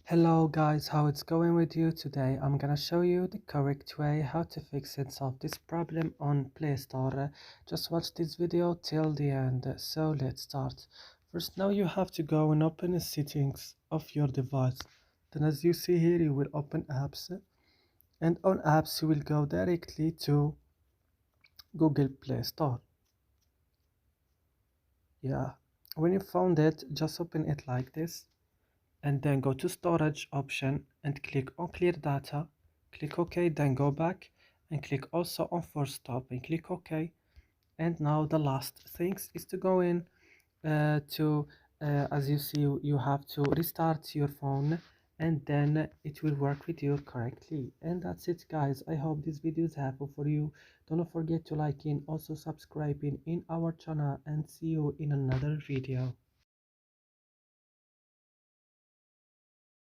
Hello guys, how it's going with you today? I'm gonna show you the correct way how to fix and solve this problem on Play Store. Just watch this video till the end. So let's start. First, now you have to go and open the settings of your device. Then as you see here, you will open apps, and on apps you will go directly to Google Play Store. Yeah, when you found it, just open it like this, and then go to storage option and click on clear data, click OK, then go back and click also on force stop and click OK. And now the last things is to go in to as you see, you have to restart your phone, and then it will work with you correctly. And that's it guys, I hope this video is helpful for you. Don't forget to like and also subscribing in our channel, and see you in another video.